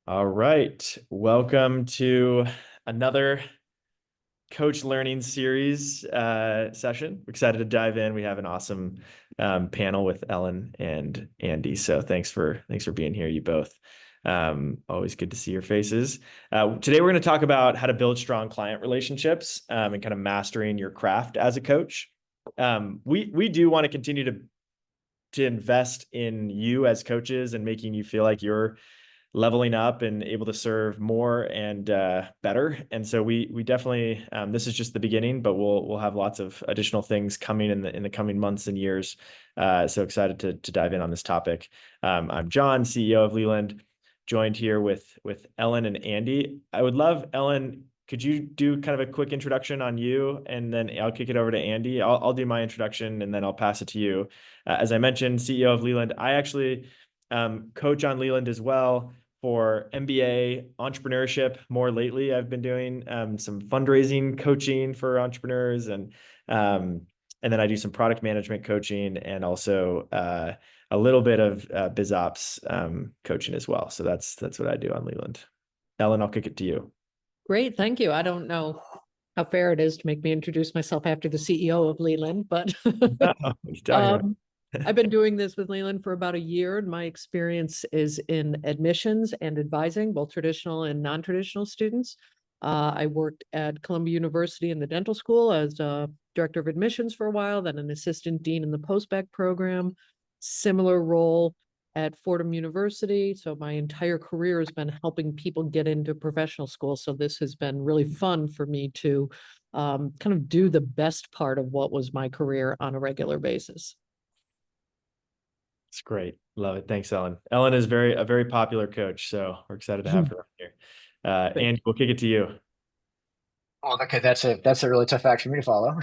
All right. Welcome to another Coach Learning Series session. Excited to dive in. We have an awesome panel with Ellen and Andy. So thanks for being here, you both. Always good to see your faces. Today we're going to talk about how to build strong client relationships and kind of mastering your craft as a coach. We do want to continue to invest in you as coaches and making you feel like you're leveling up and able to serve more and better. And so we definitely this is just the beginning, but we'll have lots of additional things coming in the coming months and years. So excited to dive in on this topic. I'm John, CEO of Leland, joined here with Ellen and Andy. I would love, Ellen, could you do kind of a quick introduction on you, and then I'll kick it over to Andy. I'll do my introduction and then I'll pass it to you. As I mentioned, CEO of Leland. I actually coach on Leland as well for MBA entrepreneurship. More lately, I've been doing some fundraising coaching for entrepreneurs, and then I do some product management coaching and also a little bit of biz ops coaching as well. So that's what I do on Leland. Ellen, I'll kick it to you. Great, thank you. I don't know how fair it is to make me introduce myself after the CEO of Leland, but I've been doing this with Leland for about a year, and my experience is in admissions and advising both traditional and non-traditional students. I worked at Columbia University in the dental school as a director of admissions for a while, then an assistant dean in the postbac program, similar role at Fordham University. So my entire career has been helping people get into professional school. So this has been really fun for me to kind of do the best part of what was my career on a regular basis. It's great. Love it. Thanks, Ellen. Ellen is a very popular coach, so we're excited to have her here. And we'll kick it to you. Oh, okay, that's a really tough act for me to follow.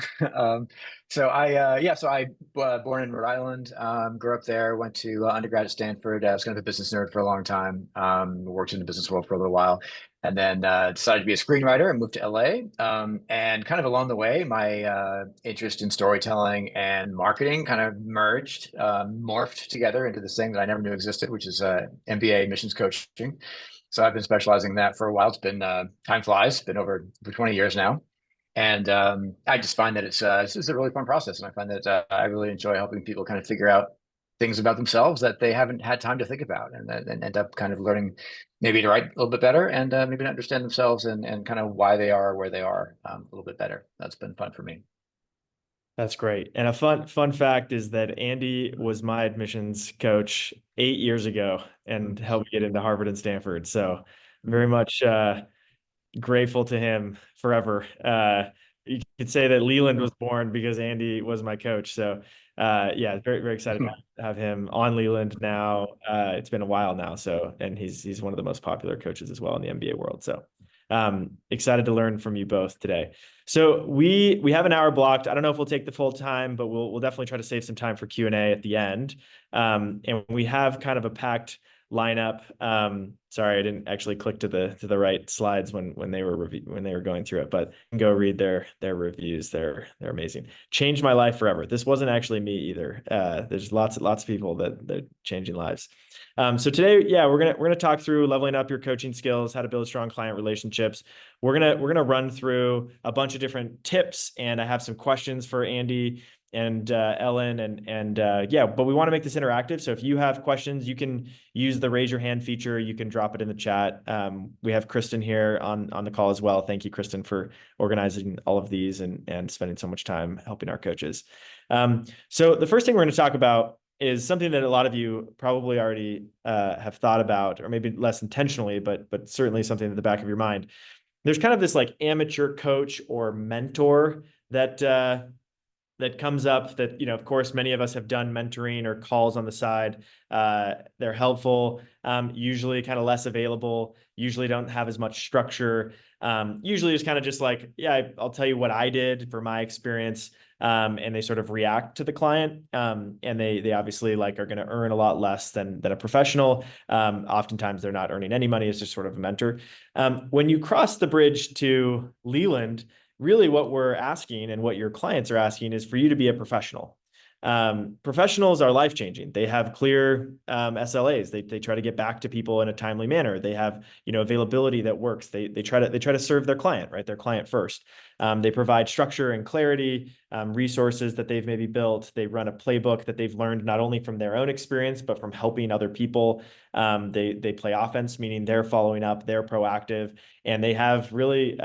So I born in Rhode Island, grew up there, went to undergrad at Stanford. I was kind of a business nerd for a long time. Worked in the business world for a little while, and then decided to be a screenwriter and moved to LA. And kind of along the way, my interest in storytelling and marketing kind of merged, morphed together into this thing that I never knew existed, which is MBA admissions coaching. So I've been specializing in that for a while. It's been time flies. It's been over for 20 years now, and I just find that it's just a really fun process, and I find that I really enjoy helping people kind of figure out things about themselves that they haven't had time to think about, and end up kind of learning maybe to write a little bit better, and maybe to understand themselves and kind of why they are where they are a little bit better. That's been fun for me. That's great. And a fun fact is that Andy was my admissions coach 8 years ago and helped me get into Harvard and Stanford. So very much grateful to him forever. You could say that Leland was born because Andy was my coach. So yeah, very excited to have him on Leland now. It's been a while now. So, and he's one of the most popular coaches as well in the MBA world. So excited to learn from you both today. So we have an hour blocked. I don't know if we'll take the full time, but we'll definitely try to save some time for Q&A at the end. And we have kind of a packed lineup. Sorry, I didn't actually click to the right slides when they were going through it, but you can go read their reviews. They're amazing. Changed my life forever. This wasn't actually me either. There's lots of people that changing lives. So today, yeah, we're gonna talk through leveling up your coaching skills, how to build strong client relationships. We're gonna run through a bunch of different tips, and I have some questions for Andy and Ellen and yeah, but we want to make this interactive. So if you have questions, you can use the raise your hand feature. You can drop it in the chat. We have Kristen here on the call as well. Thank you, Kristen, for organizing all of these and spending so much time helping our coaches. So the first thing we're going to talk about is something that a lot of you probably already have thought about, or maybe less intentionally, but certainly something in the back of your mind. There's kind of this like amateur coach or mentor that comes up that, of course, many of us have done mentoring or calls on the side. They're helpful, usually kind of less available, usually don't have as much structure. Usually it's kind of just like, yeah, I'll tell you what I did for my experience. And they sort of react to the client. And they obviously like are going to earn a lot less than a professional. Oftentimes they're not earning any money. It's just sort of a mentor. When you cross the bridge to Leland, really what we're asking and what your clients are asking is for you to be a professional. Professionals are life-changing. They have clear SLAs. They try to get back to people in a timely manner. They have, availability that works. They try to serve their client, right? Their client first. They provide structure and clarity, resources that they've maybe built. They run a playbook that they've learned not only from their own experience, but from helping other people. They play offense, meaning they're following up, they're proactive, and they have really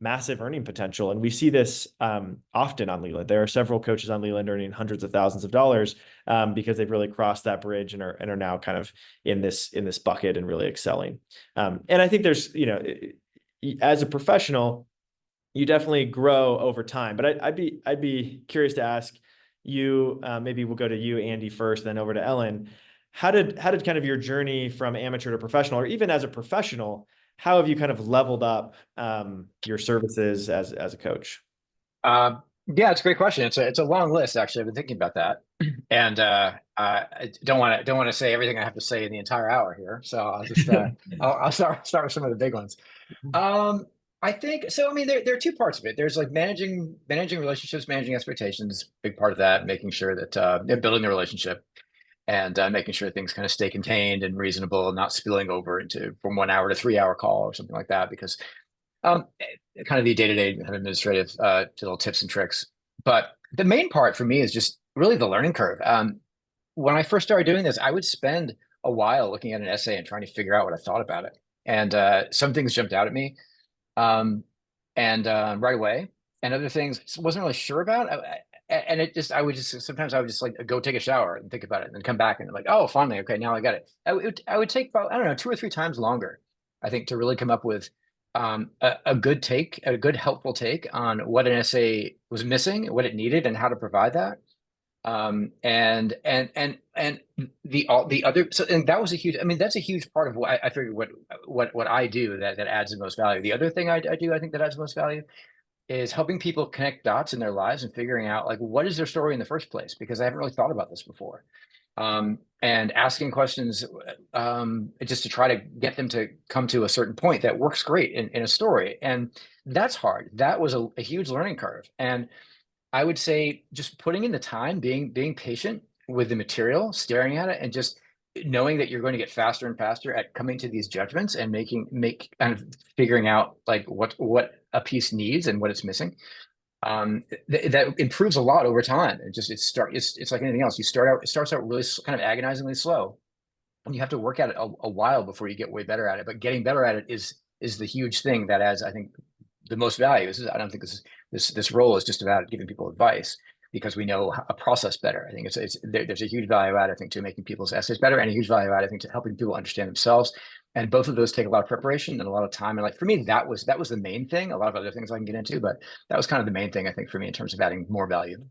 massive earning potential. And we see this often on Leland. There are several coaches on Leland earning hundreds of thousands of dollars because they've really crossed that bridge and are now kind of in this bucket and really excelling. And I think there's, as a professional, you definitely grow over time. But I'd be curious to ask you, maybe we'll go to you, Andy, first, then over to Ellen. How did kind of your journey from amateur to professional, or even as a professional, how have you kind of leveled up your services as a coach? Yeah, it's a great question. It's a long list, actually. I've been thinking about that, and I don't want to say everything I have to say in the entire hour here. So I'll just I'll start with some of the big ones. I think so. I mean, there are two parts of it. There's like managing relationships, managing expectations. Big part of that, making sure that they're building the relationship, and making sure things kind of stay contained and reasonable, not spilling over into from 1 hour to 3 hour call or something like that, because kind of the day-to-day kind of administrative little tips and tricks. But the main part for me is just really the learning curve. When I first started doing this, I would spend a while looking at an essay and trying to figure out what I thought about it. And some things jumped out at me right away, and other things wasn't really sure about. And I would just like go take a shower and think about it and then come back and like, oh, finally, okay, now I got it. I would take about, I don't know, 2 or 3 times longer, I think, to really come up with a good helpful take on what an essay was missing, what it needed, and how to provide that. And the other, so, and that was a huge, I mean, that's a huge part of what I figured what I do that adds the most value. The other thing I do, I think, that adds the most value is helping people connect dots in their lives and figuring out like what is their story in the first place, because I haven't really thought about this before. And asking questions just to try to get them to come to a certain point that works great in a story. And that's hard. That was a huge learning curve. And I would say just putting in the time, being patient with the material, staring at it, and just knowing that you're going to get faster and faster at coming to these judgments and kind of figuring out like what a piece needs and what it's missing. That improves a lot over time. It's like anything else. It starts out really kind of agonizingly slow, and you have to work at it a while before you get way better at it. But getting better at it is the huge thing that adds, I think, the most value. I don't think this role is just about giving people advice, because we know a process better. I think there's a huge value add, I think, to making people's essays better, and a huge value add, I think, to helping people understand themselves. And both of those take a lot of preparation and a lot of time. And like for me, that was the main thing. A lot of other things I can get into, but that was kind of the main thing, I think, for me in terms of adding more value.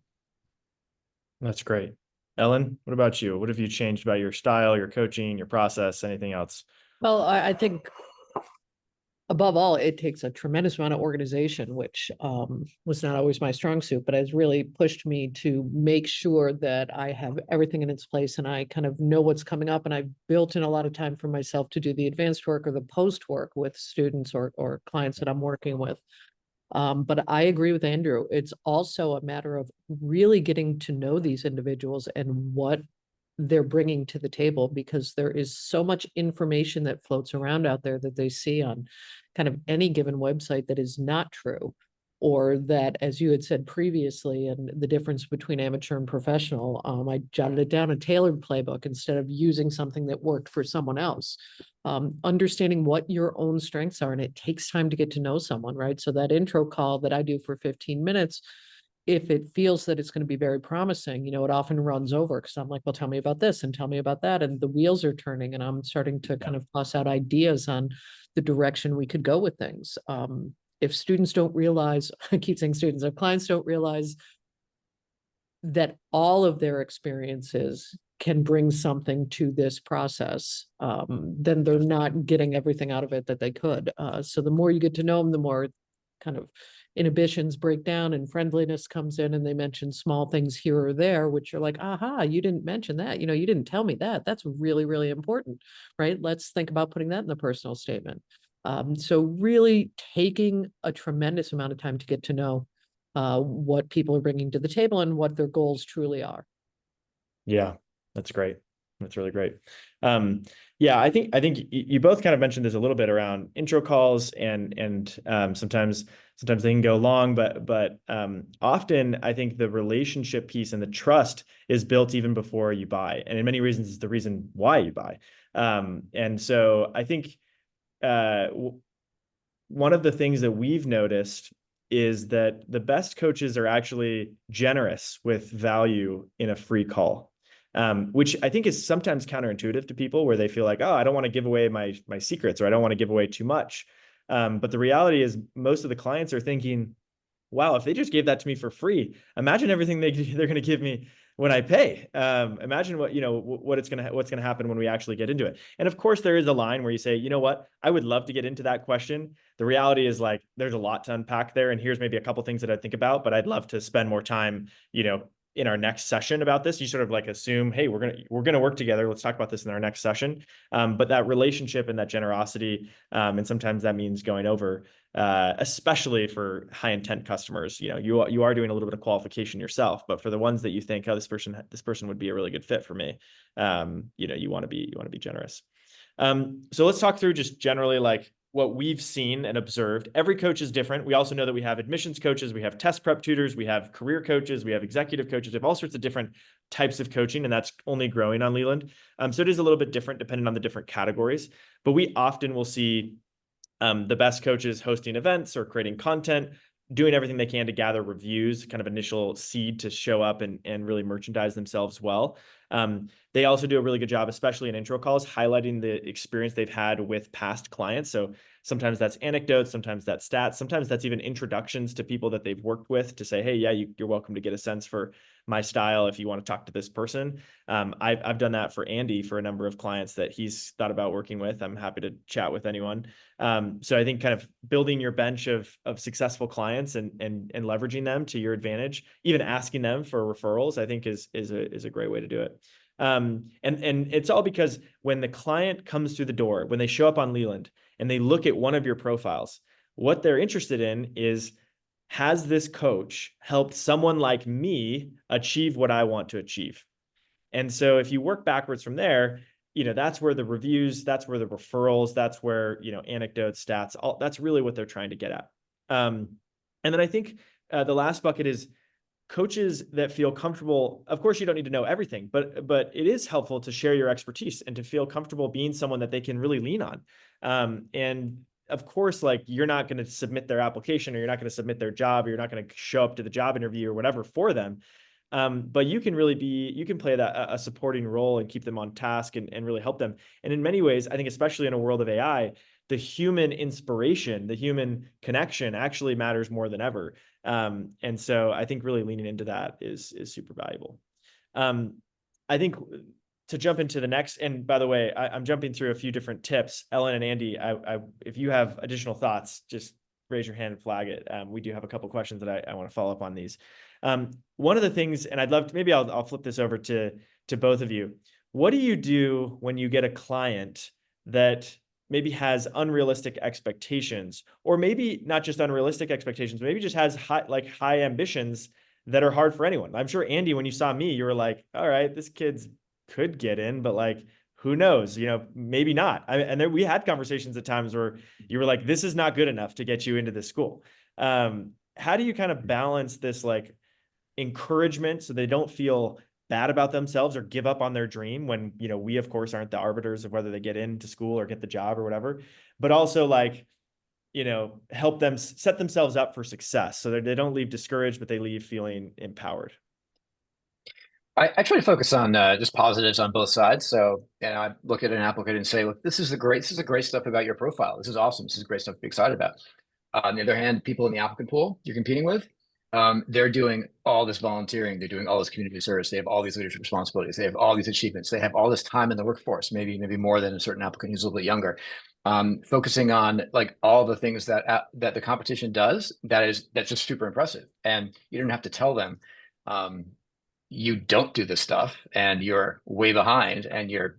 That's great. Ellen, what about you? What have you changed about your style, your coaching, your process, anything else? Well, I think above all, it takes a tremendous amount of organization, which was not always my strong suit, but has really pushed me to make sure that I have everything in its place and I kind of know what's coming up. And I've built in a lot of time for myself to do the advanced work or the post work with students or clients that I'm working with. But I agree with Andrew. It's also a matter of really getting to know these individuals and what they're bringing to the table, because there is so much information that floats around out there that they see on kind of any given website that is not true, or that, as you had said previously, and the difference between amateur and professional, I jotted it down, a tailored playbook instead of using something that worked for someone else. Understanding what your own strengths are, and it takes time to get to know someone, right? So that intro call that I do for 15 minutes, if it feels that it's going to be very promising, it often runs over, because I'm like, well, tell me about this and tell me about that. And the wheels are turning and I'm starting to kind of toss out ideas on the direction we could go with things. If students don't realize, I keep saying students, if clients don't realize that all of their experiences can bring something to this process, then they're not getting everything out of it that they could. So the more you get to know them, the more kind of inhibitions break down and friendliness comes in, and they mention small things here or there, which are like, aha, you didn't mention that. You didn't tell me that. That's really, really important, right? Let's think about putting that in the personal statement. So really taking a tremendous amount of time to get to know what people are bringing to the table and what their goals truly are. Yeah, that's great. That's really great. Yeah, I think you both kind of mentioned this a little bit around intro calls and sometimes they can go long, but often I think the relationship piece and the trust is built even before you buy, and in many reasons is the reason why you buy. And so I think one of the things that we've noticed is that the best coaches are actually generous with value in a free call. Which I think is sometimes counterintuitive to people, where they feel like, oh, I don't want to give away my secrets, or I don't want to give away too much. But the reality is most of the clients are thinking, wow, if they just gave that to me for free, imagine everything they're going to give me when I pay. Imagine what's going to happen when we actually get into it. And of course, there is a line where you say, you know what, I would love to get into that question. The reality is, like, there's a lot to unpack there, and here's maybe a couple things that I think about, but I'd love to spend more time, in our next session about this. You sort of like assume, hey, we're gonna work together. Let's talk about this in our next session. But that relationship and that generosity, and sometimes that means going over, especially for high intent customers. You are doing a little bit of qualification yourself, but for the ones that you think, oh, this person would be a really good fit for me, you want to be generous. So let's talk through just generally like what we've seen and observed. Every coach is different. We also know that we have admissions coaches, we have test prep tutors, we have career coaches, we have executive coaches, we have all sorts of different types of coaching, and that's only growing on Leland. So it is a little bit different depending on the different categories, but we often will see the best coaches hosting events or creating content, doing everything they can to gather reviews, kind of initial seed to show up and really merchandise themselves well. They also do a really good job, especially in intro calls, highlighting the experience they've had with past clients. So sometimes that's anecdotes, sometimes that's stats, sometimes that's even introductions to people that they've worked with to say, hey, yeah, you're welcome to get a sense for my style if you want to talk to this person. I've done that for Andy for a number of clients that he's thought about working with. I'm happy to chat with anyone. So I think kind of building your bench of successful clients and leveraging them to your advantage, even asking them for referrals, I think is a great way to do it. And it's all because when the client comes through the door, when they show up on Leland and they look at one of your profiles, what they're interested in is, has this coach helped someone like me achieve what I want to achieve? And so if you work backwards from there, that's where the reviews, that's where the referrals, that's where, anecdotes, stats, that's really what they're trying to get at. And then I think the last bucket is coaches that feel comfortable. Of course, you don't need to know everything, but it is helpful to share your expertise and to feel comfortable being someone that they can really lean on. And of course, like, you're not going to submit their application, or you're not going to submit their job, or you're not going to show up to the job interview or whatever for them. But you can play a supporting role and keep them on task and really help them. And in many ways, I think, especially in a world of AI, the human inspiration, the human connection actually matters more than ever. And so I think really leaning into that is super valuable. I think to jump into the next, and by the way, I'm jumping through a few different tips. Ellen and Andy, if you have additional thoughts, just raise your hand and flag it. We do have a couple questions that I want to follow up on these. One of the things, and I'd love to, maybe I'll flip this over to both of you. What do you do when you get a client that maybe has unrealistic expectations, or maybe not just unrealistic expectations, maybe just has high ambitions that are hard for anyone? I'm sure, Andy, when you saw me, you were like, all right, this kid's could get in, but like, who knows, maybe not. And then we had conversations at times where you were like, this is not good enough to get you into this school. How do you kind of balance this, like, encouragement so they don't feel bad about themselves or give up on their dream when, we of course aren't the arbiters of whether they get into school or get the job or whatever, but also, like, help them set themselves up for success so that they don't leave discouraged, but they leave feeling empowered? I try to focus on just positives on both sides. So, I look at an applicant and say, look, this is the great stuff about your profile. This is awesome. This is great stuff to be excited about. On the other hand, people in the applicant pool you're competing with, they're doing all this volunteering. They're doing all this community service. They have all these leadership responsibilities. They have all these achievements. They have all this time in the workforce, maybe more than a certain applicant who's a little bit younger. Focusing on, like, all the things that the competition does, that's just super impressive. And you don't have to tell them, you don't do this stuff and you're way behind and you're,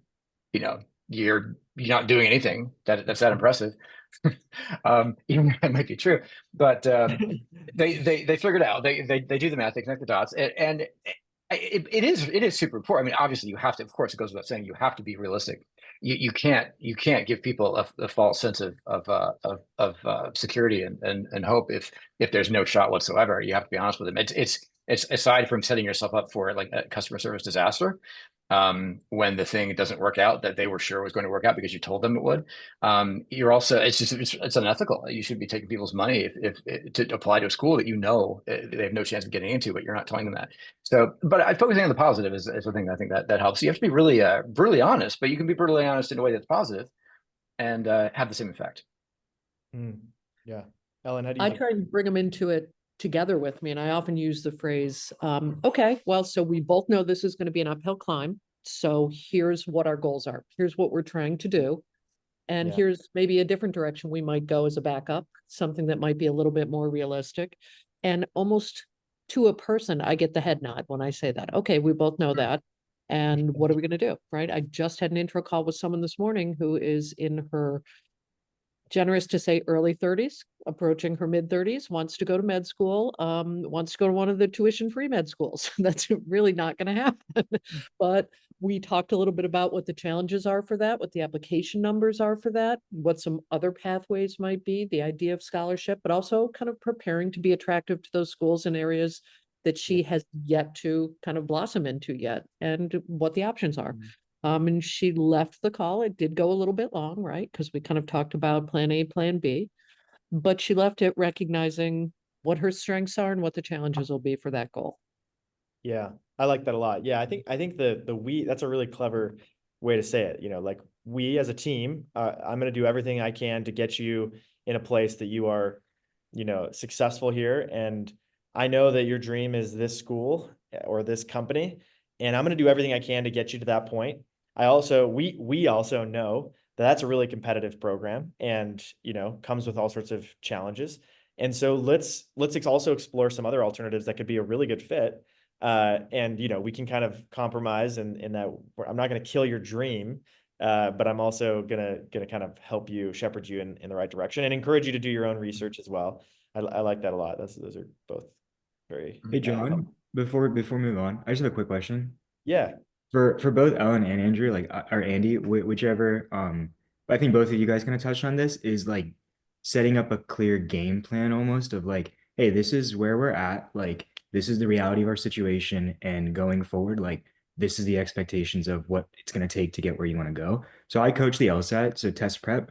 you're not doing anything that's that impressive. Even though that might be true, but they figured out, they do the math, they connect the dots, and it is super important. I mean, obviously you have to, of course, it goes without saying, you have to be realistic. You can't give people a false sense of security and hope if there's no shot whatsoever. You have to be honest with them. It's aside from setting yourself up for like a customer service disaster, when the thing doesn't work out that they were sure was going to work out because you told them it would. You're also, it's unethical. You should be taking people's money if to apply to a school that they have no chance of getting into, but you're not telling them that. So, but focusing on the positive is the thing I think that helps. You have to be really brutally honest, but you can be brutally honest in a way that's positive and have the same effect. Yeah. Ellen, how do you I think? try and bring them into it together with me. And I often use the phrase, okay, well, so we both know this is going to be an uphill climb. So here's what our goals are. Here's what we're trying to do. And Yeah. here's maybe a different direction we might go as a backup, something that might be a little bit more realistic. And almost to a person, I get the head nod when I say that. Okay, we both know that. And what are we going to do? Right. I just had an intro call with someone this morning who is in her, generous to say, early 30s, approaching her mid 30s, wants to go to med school, wants to go to one of the tuition-free med schools. That's really not going to happen. But we talked a little bit about what the challenges are for that, what the application numbers are for that, what some other pathways might be, the idea of scholarship, but also kind of preparing to be attractive to those schools in areas that she has yet to kind of blossom into yet, and what the options are. And she left the call. It did go a little bit long, right? Because we kind of talked about plan A, plan B, but she left it recognizing what her strengths are and what the challenges will be for that goal. Yeah, I like that a lot. Yeah, I think the we, that's a really clever way to say it. You know, like, we as a team, I'm going to do everything I can to get you in a place that you are, you know, successful here. And I know that your dream is this school or this company, and I'm going to do everything I can to get you to that point. We also know that that's a really competitive program, and, you know, comes with all sorts of challenges. And so let's also explore some other alternatives that could be a really good fit. And, you know, we can kind of compromise in that I'm not going to kill your dream, but I'm also gonna kind of help you, shepherd you in the right direction, and encourage you to do your own research as well. I like that a lot. Those are both very Hey John, before we move on, I just have a quick question. Yeah. For both Ellen and Andrew, like, or Andy, whichever, I think both of you guys kind of touched on this, is like setting up a clear game plan almost of like, hey, this is where we're at, like this is the reality of our situation, and going forward, like this is the expectations of what it's going to take to get where you want to go. So I coach the LSAT, so test prep.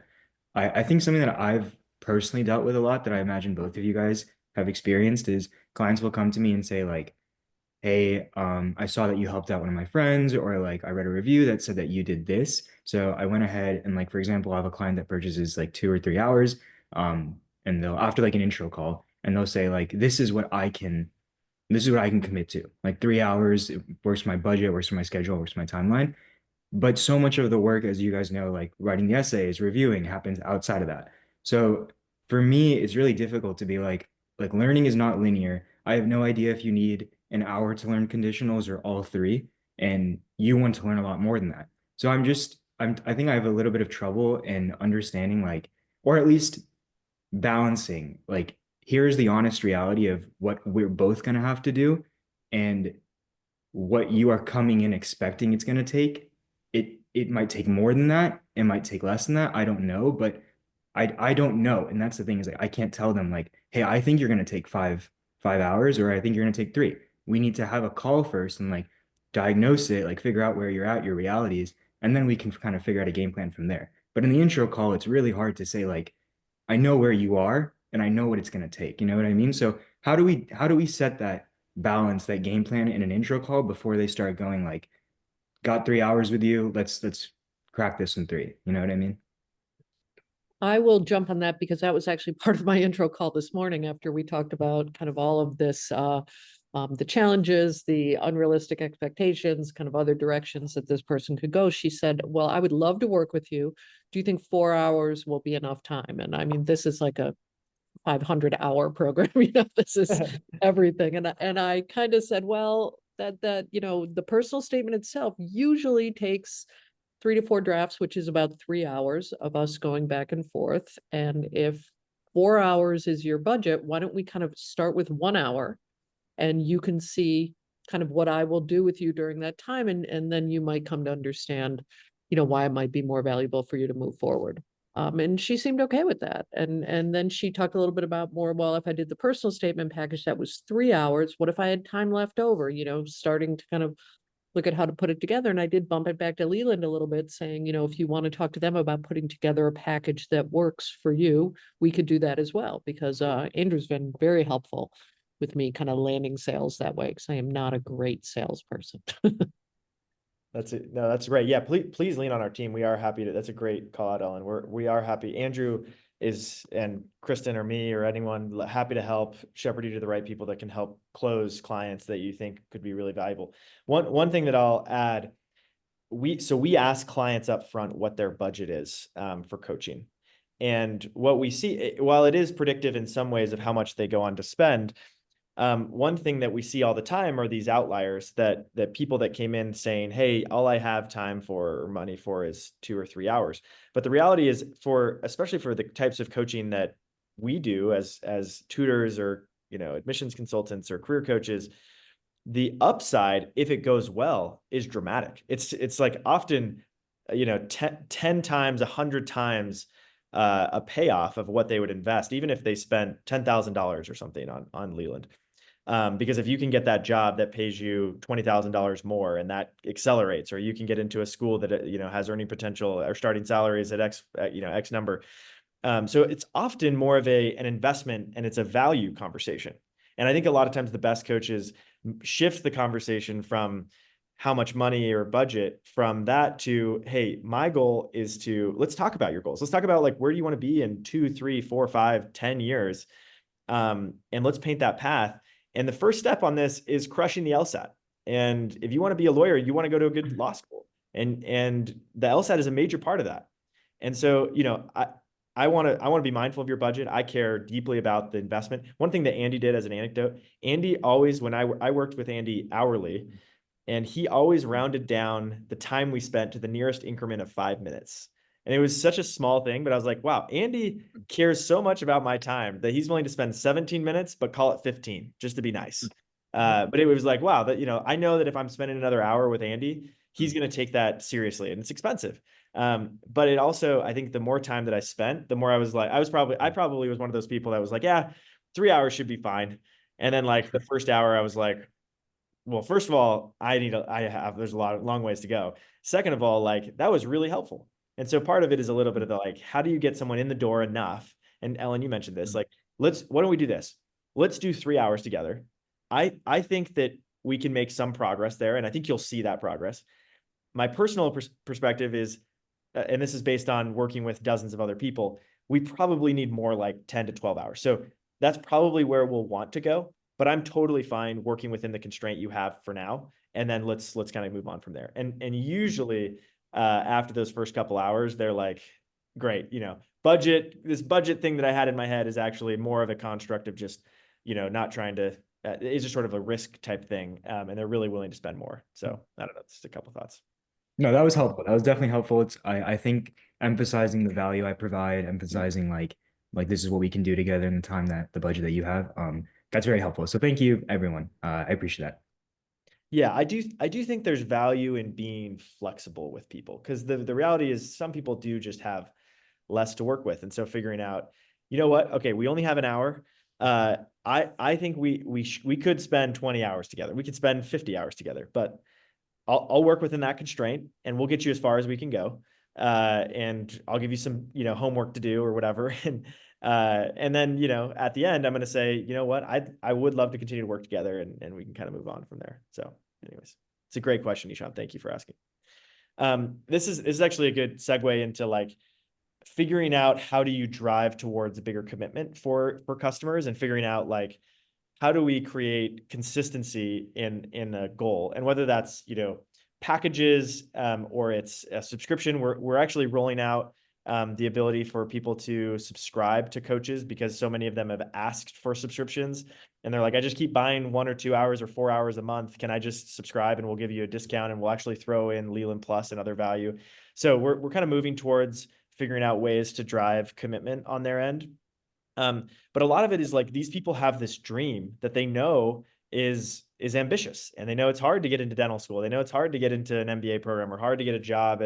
I think something that I've personally dealt with a lot that I imagine both of you guys have experienced is clients will come to me and say like, hey, I saw that you helped out one of my friends, or like I read a review that said that you did this. So I went ahead and, like, for example, I have a client that purchases like 2 or 3 hours, and they'll, after like an intro call, and they'll say like, this is what I can commit to. Like 3 hours, it works for my budget, works for my schedule, works for my timeline. But so much of the work, as you guys know, like writing the essays, reviewing, happens outside of that. So for me, it's really difficult to be like learning is not linear. I have no idea if you need an hour to learn conditionals or all three, and you want to learn a lot more than that. So I think I have a little bit of trouble in understanding, like, or at least balancing, like, here's the honest reality of what we're both going to have to do, and what you are coming in expecting it's going to take. It might take more than that. It might take less than that. I don't know, but I don't know. And that's the thing, is like, I can't tell them like, hey, I think you're going to take five hours, or I think you're going to take 3. We need to have a call first and like diagnose it, like figure out where you're at, your realities, and then we can kind of figure out a game plan from there. But in the intro call, it's really hard to say like, I know where you are and I know what it's going to take. You know what I mean? So how do we set that balance, that game plan in an intro call before they start going like, got 3 hours with you, let's crack this in 3? You know what I mean? I will jump on that because that was actually part of my intro call this morning after we talked about kind of all of this, the challenges, the unrealistic expectations, kind of other directions that this person could go. She said, well, I would love to work with you. Do you think 4 hours will be enough time? And I mean, this is like a 500-hour program, you know, this is everything. And I kind of said, well, that, you know, the personal statement itself usually takes 3 to 4 drafts, which is about 3 hours of us going back and forth. And if 4 hours is your budget, why don't we kind of start with 1 hour, and you can see kind of what I will do with you during that time, and then you might come to understand, why it might be more valuable for you to move forward. And she seemed okay with that. And then she talked a little bit about more, well, if I did the personal statement package, that was 3 hours. What if I had time left over, starting to kind of look at how to put it together. And I did bump it back to Leland a little bit, saying, if you want to talk to them about putting together a package that works for you, we could do that as well, because Andrew's been very helpful with me kind of landing sales that way, because I am not a great salesperson. That's it. No, that's great. Yeah, please lean on our team. We are happy to. That's a great call out, Ellen. We are happy. Andrew is, and Kristen or me or anyone, happy to help shepherd you to the right people that can help close clients that you think could be really valuable. One thing that I'll add, we ask clients up front what their budget is for coaching. And what we see, while it is predictive in some ways of how much they go on to spend, one thing that we see all the time are these outliers that people that came in saying, hey, all I have time for or money for is 2 or 3 hours. But the reality is, especially for the types of coaching that we do as tutors or admissions consultants or career coaches, the upside, if it goes well, is dramatic. It's like often 10 times, 100 times a payoff of what they would invest, even if they spent $10,000 or something on Leland. Because if you can get that job that pays you $20,000 more and that accelerates, or you can get into a school that has earning potential or starting salaries at X number. So it's often more of an investment, and it's a value conversation. And I think a lot of times the best coaches shift the conversation from how much money or budget from that to, hey, my goal is let's talk about your goals. Let's talk about like, where do you want to be in 2, 3, 4, 5, 10 years? And let's paint that path. And the first step on this is crushing the LSAT. And if you want to be a lawyer, you want to go to a good law school. And the LSAT is a major part of that. And so, I want to be mindful of your budget. I care deeply about the investment. One thing that Andy did as an anecdote, Andy always, when I worked with Andy hourly, and he always rounded down the time we spent to the nearest increment of 5 minutes. And it was such a small thing, but I was like, wow, Andy cares so much about my time that he's willing to spend 17 minutes, but call it 15 just to be nice. But it was like, wow, that, I know that if I'm spending another hour with Andy, he's going to take that seriously, and it's expensive. But it also, I think the more time that I spent, the more I was like, I probably was one of those people that was like, yeah, 3 hours should be fine. And then like the first hour I was like, well, first of all, there's a long ways to go. Second of all, like that was really helpful. And so part of it is a little bit of the, like, how do you get someone in the door enough? And Ellen, you mentioned this, like, why don't we do this? Let's do 3 hours together. I think that we can make some progress there. And I think you'll see that progress. My personal perspective is, and this is based on working with dozens of other people, we probably need more like 10 to 12 hours. So that's probably where we'll want to go, but I'm totally fine working within the constraint you have for now. And then let's kind of move on from there. And usually after those first couple hours, they're like, great, this budget thing that I had in my head is actually more of a construct of just, not trying to, it's just sort of a risk type thing. And they're really willing to spend more. So I don't know, just a couple thoughts. No, that was helpful. That was definitely helpful. I think emphasizing the value I provide, emphasizing like this is what we can do together in the time that the budget that you have. That's very helpful. So thank you, everyone. I appreciate that. Yeah, I do think there's value in being flexible with people, because the reality is some people do just have less to work with. And so figuring out, you know what, okay, we only have an hour. I think we could spend 20 hours together. We could spend 50 hours together, but I'll work within that constraint, and we'll get you as far as we can go. And I'll give you some, homework to do or whatever. And then, at the end, I'm going to say, you know what, I would love to continue to work together, and we can kind of move on from there. So anyways, it's a great question, Ishan. Thank you for asking. This is actually a good segue into like figuring out how do you drive towards a bigger commitment for customers, and figuring out like, how do we create consistency in a goal? And whether that's, packages or it's a subscription, we're actually rolling out the ability for people to subscribe to coaches, because so many of them have asked for subscriptions and they're like, I just keep buying 1 or 2 hours or 4 hours a month. Can I just subscribe and we'll give you a discount and we'll actually throw in Leland Plus and other value. So we're kind of moving towards figuring out ways to drive commitment on their end. But a lot of it is like these people have this dream that they know is ambitious, and they know it's hard to get into dental school. They know it's hard to get into an MBA program or hard to get a job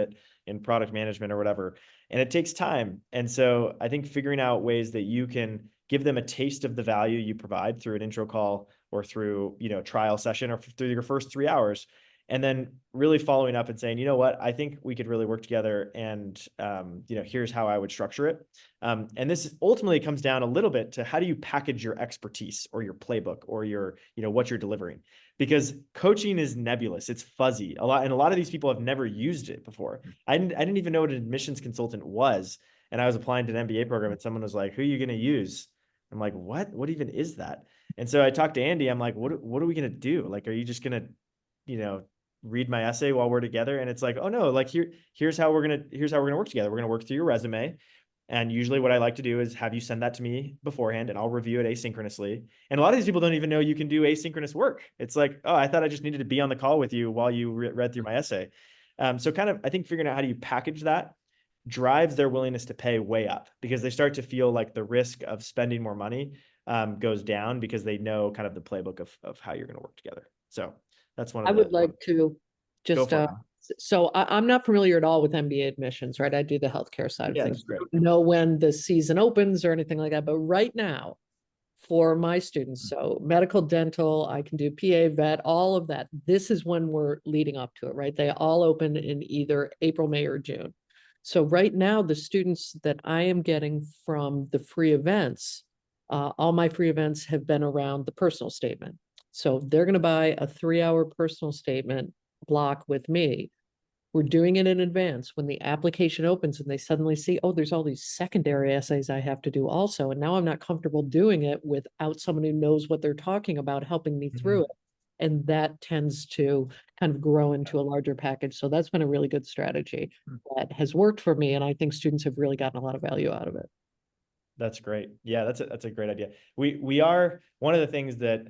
in product management or whatever. And it takes time. And so I think figuring out ways that you can give them a taste of the value you provide through an intro call or through, trial session or through your first 3 hours, and then really following up and saying, you know what, I think we could really work together, and here's how I would structure it. And this ultimately comes down a little bit to how do you package your expertise or your playbook or your, what you're delivering, because coaching is nebulous, it's fuzzy a lot, and a lot of these people have never used it before. I didn't even know what an admissions consultant was, and I was applying to an MBA program, and someone was like, "Who are you going to use?" I'm like, "What? What even is that?" And so I talked to Andy. I'm like, "What are we going to do? Like, are you just going to, read my essay while we're together?" And it's like, oh no, like here's how we're gonna work together. We're gonna work through your resume. And usually what I like to do is have you send that to me beforehand and I'll review it asynchronously. And a lot of these people don't even know you can do asynchronous work. It's like, oh, I thought I just needed to be on the call with you while you read through my essay. So kind of, I think figuring out how do you package that drives their willingness to pay way up, because they start to feel like the risk of spending more money goes down because they know kind of the playbook of how you're going to work together. So that's one of I the. would like to just, for it. so I'm not familiar at all with MBA admissions, right? I do the healthcare side of Yeah, things. that's great. I don't know when the season opens or anything like that, but right now for my students, so medical, dental, I can do PA, vet, all of that. This is when we're leading up to it, right? They all open in either April, May, or June. So right now, the students that I am getting from the free events, all my free events have been around the personal statement. So they're going to buy a 3-hour personal statement block with me. We're doing it in advance. When the application opens and they suddenly see, oh, there's all these secondary essays I have to do also. And now I'm not comfortable doing it without someone who knows what they're talking about helping me through it. And that tends to kind of grow into a larger package. So that's been a really good strategy that has worked for me. And I think students have really gotten a lot of value out of it. That's great. Yeah, that's a great idea. We are, one of the things that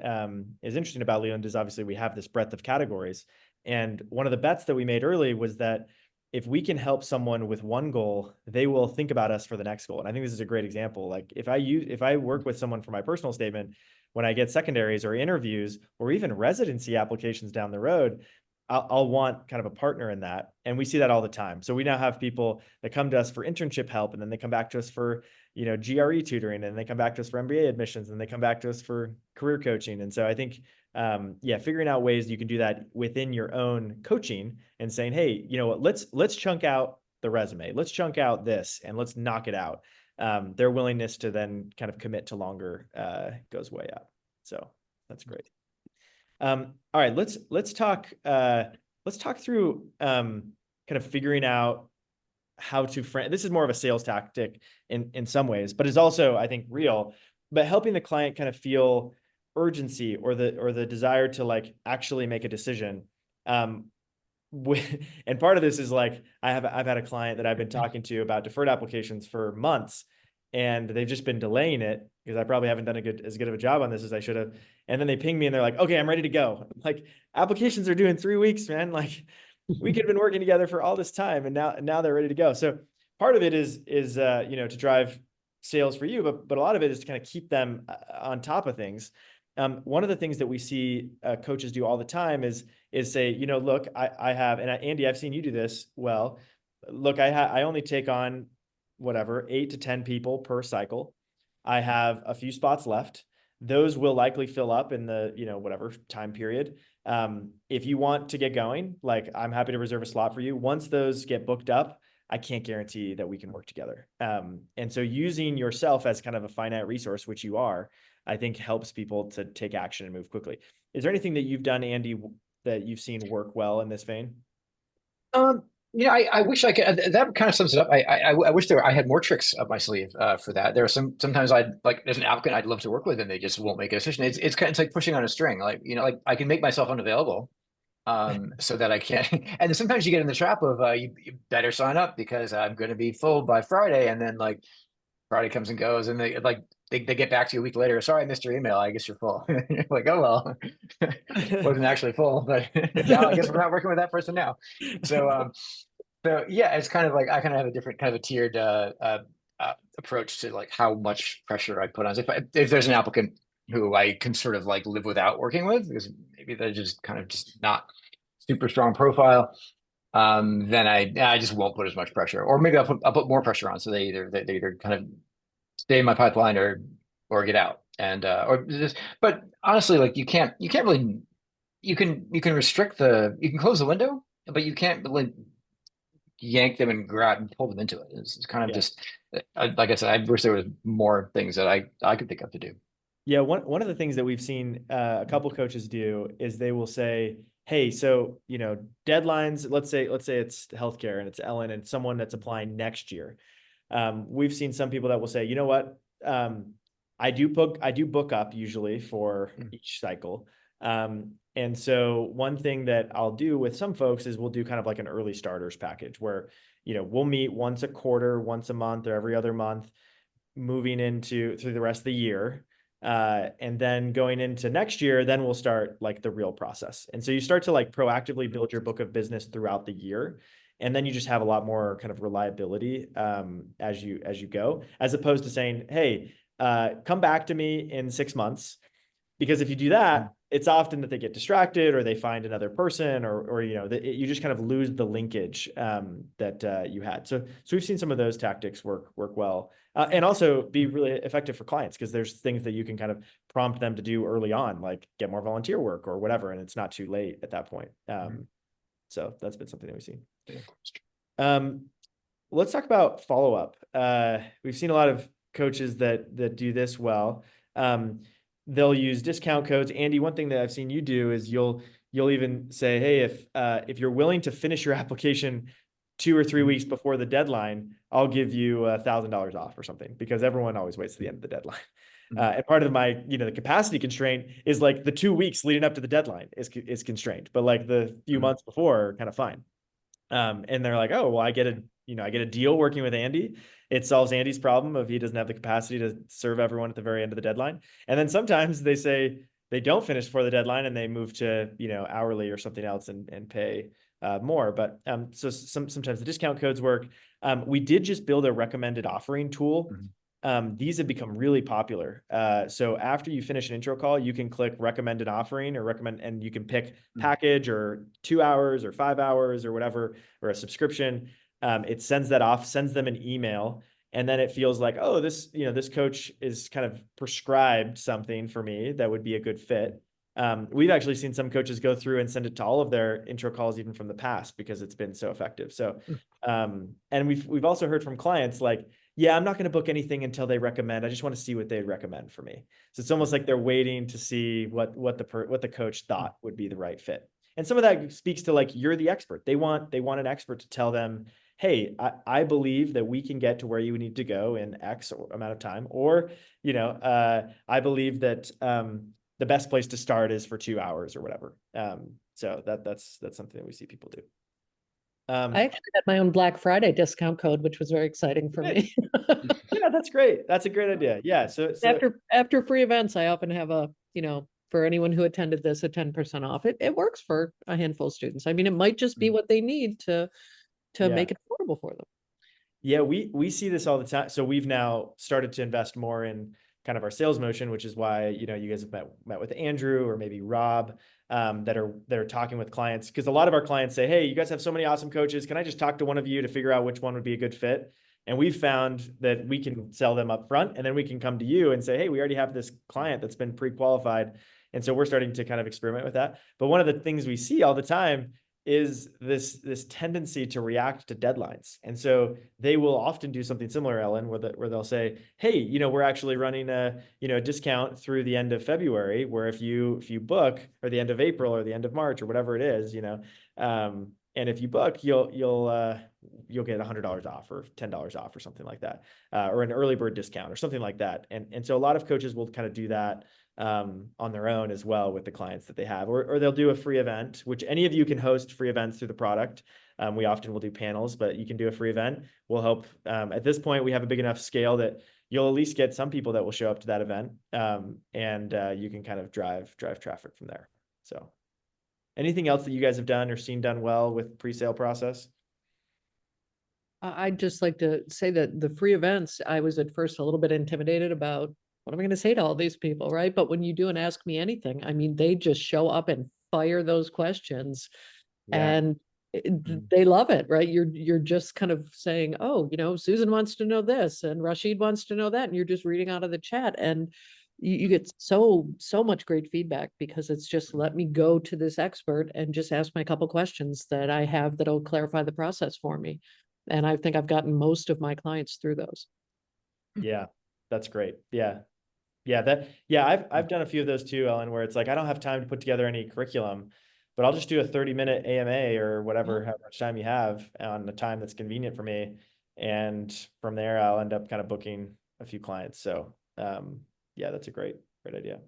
is interesting about Leland is obviously we have this breadth of categories. And one of the bets that we made early was that if we can help someone with one goal, they will think about us for the next goal. And I think this is a great example. Like if I work with someone for my personal statement, when I get secondaries or interviews or even residency applications down the road, I'll want kind of a partner in that. And we see that all the time. So we now have people that come to us for internship help, and then they come back to us for, GRE tutoring, and they come back to us for MBA admissions, and they come back to us for career coaching. And so I think, figuring out ways you can do that within your own coaching and saying, hey, you know what, let's chunk out the resume, let's chunk out this, and let's knock it out. Their willingness to then kind of commit to longer goes way up. So that's great. All right, let's talk through kind of figuring out how to frame. This is more of a sales tactic in some ways, but is also, I think, real, but helping the client kind of feel urgency or the desire to like actually make a decision. And part of this is like, I've had a client that I've been talking to about deferred applications for months, and they've just been delaying it because I probably haven't done as good of a job on this as I should have. And then they ping me and they're like, okay, I'm ready to go. Like, applications are due in 3 weeks, man. Like, we could have been working together for all this time, and now they're ready to go. So part of it is to drive sales for you, but a lot of it is to kind of keep them on top of things. One of the things that we see coaches do all the time is say, look, I have, and Andy, I've seen you do this well. Look, I only take on whatever 8 to 10 people per cycle. I have a few spots left. Those will likely fill up in the, whatever time period. If you want to get going, like, I'm happy to reserve a slot for you. Once those get booked up, I can't guarantee that we can work together. And so using yourself as kind of a finite resource, which you are, I think helps people to take action and move quickly. Is there anything that you've done, Andy, that you've seen work well in this vein? I wish I could. That kind of sums it up. I wish I had more tricks up my sleeve for that. There are sometimes there's an applicant I'd love to work with, and they just won't make a decision. It's like pushing on a string. Like I can make myself unavailable, so that I can't. And sometimes you get in the trap of you better sign up because I'm going to be full by Friday, and then like Friday comes and goes, and they get back to you a week later. Sorry, I missed your email. I guess you're full. You're like, oh well, wasn't actually full, but now I guess we're not working with that person now. So yeah, it's kind of like I kind of have a different kind of a tiered approach to like how much pressure I put on. If there's an applicant who I can sort of like live without working with, because maybe they're just kind of just not super strong profile, then I just won't put as much pressure, or maybe I'll put more pressure on, so they either kind of stay in my pipeline or get out, and or just. But honestly, like you can't really you can restrict you can close the window, but you can't really yank them and grab and pull them into it. It's kind of Yeah. just like I said, I wish there was more things that I could think of to do. Yeah, one of the things that we've seen a couple coaches do is they will say, "Hey, so deadlines. Let's say it's healthcare and it's Ellen and someone that's applying next year." We've seen some people that will say, "You know what? I do book up usually for each cycle." And so one thing that I'll do with some folks is we'll do kind of like an early starters package where we'll meet once a quarter, once a month, or every other month, moving through the rest of the year. And then going into next year, then we'll start like the real process. And so you start to like proactively build your book of business throughout the year. And then you just have a lot more kind of reliability as you go, as opposed to saying, "Hey, come back to me in 6 months." Because if you do that, it's often that they get distracted or they find another person, or you just kind of lose the linkage that you had. So we've seen some of those tactics work well, and also be really effective for clients, because there's things that you can kind of prompt them to do early on, like get more volunteer work or whatever, and it's not too late at that point. So that's been something that we've seen. Let's talk about follow-up. We've seen a lot of coaches that do this well. They'll use discount codes. Andy, one thing that I've seen you do is you'll even say, "Hey, if you're willing to finish your application 2 or 3 weeks before the deadline, I'll give you $1,000 off," or something, because everyone always waits to the end of the deadline. And part of my, the capacity constraint is like the 2 weeks leading up to the deadline is constrained, but like the few months before are kind of fine. And they're like, "Oh, well, I get a deal working with Andy. It solves Andy's problem if he doesn't have the capacity to serve everyone at the very end of the deadline." And then sometimes they say they don't finish before the deadline and they move to, hourly or something else and pay more. But so sometimes the discount codes work. We did just build a recommended offering tool. These have become really popular. So after you finish an intro call, you can click recommended offering or recommend, and you can pick package or 2 hours or 5 hours or whatever, or a subscription. It sends that off, sends them an email, and then it feels like, oh, this coach is kind of prescribed something for me that would be a good fit. We've actually seen some coaches go through and send it to all of their intro calls, even from the past, because it's been so effective. So, and we've also heard from clients like, "Yeah, I'm not going to book anything until they recommend. I just want to see what they'd recommend for me." So it's almost like they're waiting to see what the coach thought would be the right fit. And some of that speaks to like, you're the expert. They want an expert to tell them, "Hey, I believe that we can get to where you need to go in X amount of time," or I believe that the best place to start is for 2 hours or whatever. So that's something that we see people do. I actually had my own Black Friday discount code, which was very exciting for me. Yeah, that's great. That's a great idea. Yeah. So After free events, I often have for anyone who attended this, a 10% off. It works for a handful of students. I mean, it might just be what they need to make it affordable for them. Yeah, we see this all the time. So we've now started to invest more in kind of our sales motion, which is why, you guys have met with Andrew or maybe Rob, that are talking with clients, because a lot of our clients say, "Hey, you guys have so many awesome coaches. Can I just talk to one of you to figure out which one would be a good fit?" And we've found that we can sell them up front, and then we can come to you and say, "Hey, we already have this client that's been pre-qualified." And so we're starting to kind of experiment with that. But one of the things we see all the time is this tendency to react to deadlines. And so they will often do something similar, Ellen, where they'll say, "Hey, we're actually running a discount through the end of February, where if you book, or the end of April or the end of March or whatever it is, and if you book, you'll get $100 off or $10 off or something like that, or an early bird discount or something like that." And so a lot of coaches will kind of do that. on their own as well with the clients that they have, or they'll do a free event, which any of you can host free events through the product. We often will do panels, but you can do a free event. We'll help. At this point, we have a big enough scale that you'll at least get some people that will show up to that event, and you can kind of drive traffic from there. So anything else that you guys have done or seen done well with pre-sale process? I'd just like to say that the free events, I was at first a little bit intimidated about what am I going to say to all these people, right? But when you do an Ask Me Anything, I mean, they just show up and fire those questions, Yeah. and they love it, right? You're just kind of saying, oh, Susan wants to know this, and Rashid wants to know that, and you're just reading out of the chat, and you get so much great feedback because it's just let me go to this expert and just ask my couple questions that I have that'll clarify the process for me. And I think I've gotten most of my clients through those. Yeah, that's great. Yeah. I've done a few of those too, Ellen, where it's like, I don't have time to put together any curriculum, but I'll just do a 30-minute AMA or whatever, how much time you have on the time that's convenient for me. And from there, I'll end up kind of booking a few clients. So, yeah, that's a great idea.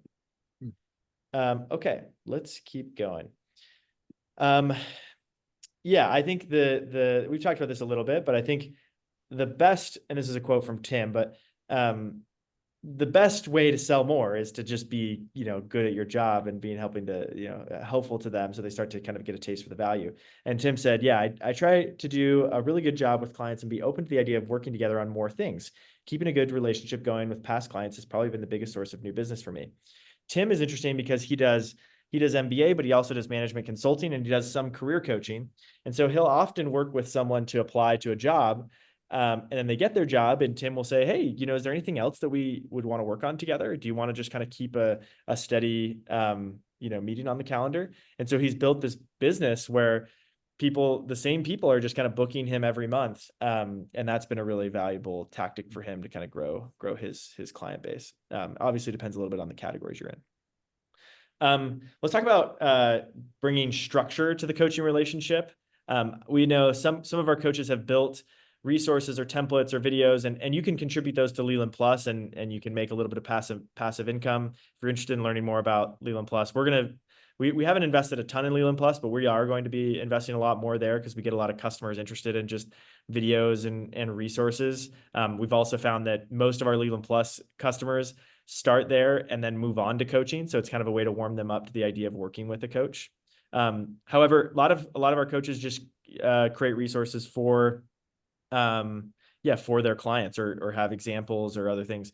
Okay, let's keep going. Yeah, I think we've talked about this a little bit, but I think the best, and this is a quote from Tim, but the best way to sell more is to just be, good at your job and helping to, helpful to them. So they start to kind of get a taste for the value. And Tim said, yeah, I try to do a really good job with clients and be open to the idea of working together on more things. Keeping a good relationship going with past clients has probably been the biggest source of new business for me. Tim is interesting because he does MBA, but he also does management consulting and he does some career coaching. And so he'll often work with someone to apply to a job. And then they get their job and Tim will say, hey, is there anything else that we would want to work on together? Do you want to just kind of keep a steady, meeting on the calendar? And so he's built this business where the same people are just kind of booking him every month. And that's been a really valuable tactic for him to kind of grow his client base. Obviously it depends a little bit on the categories you're in. Let's talk about bringing structure to the coaching relationship. We know some of our coaches have built resources or templates or videos, and you can contribute those to Leland Plus, and you can make a little bit of passive income. If you're interested in learning more about Leland Plus, we haven't invested a ton in Leland Plus, but we are going to be investing a lot more there because we get a lot of customers interested in just videos and resources. We've also found that most of our Leland Plus customers start there and then move on to coaching. So it's kind of a way to warm them up to the idea of working with a coach. However, a lot of our coaches just create resources for their clients or have examples or other things.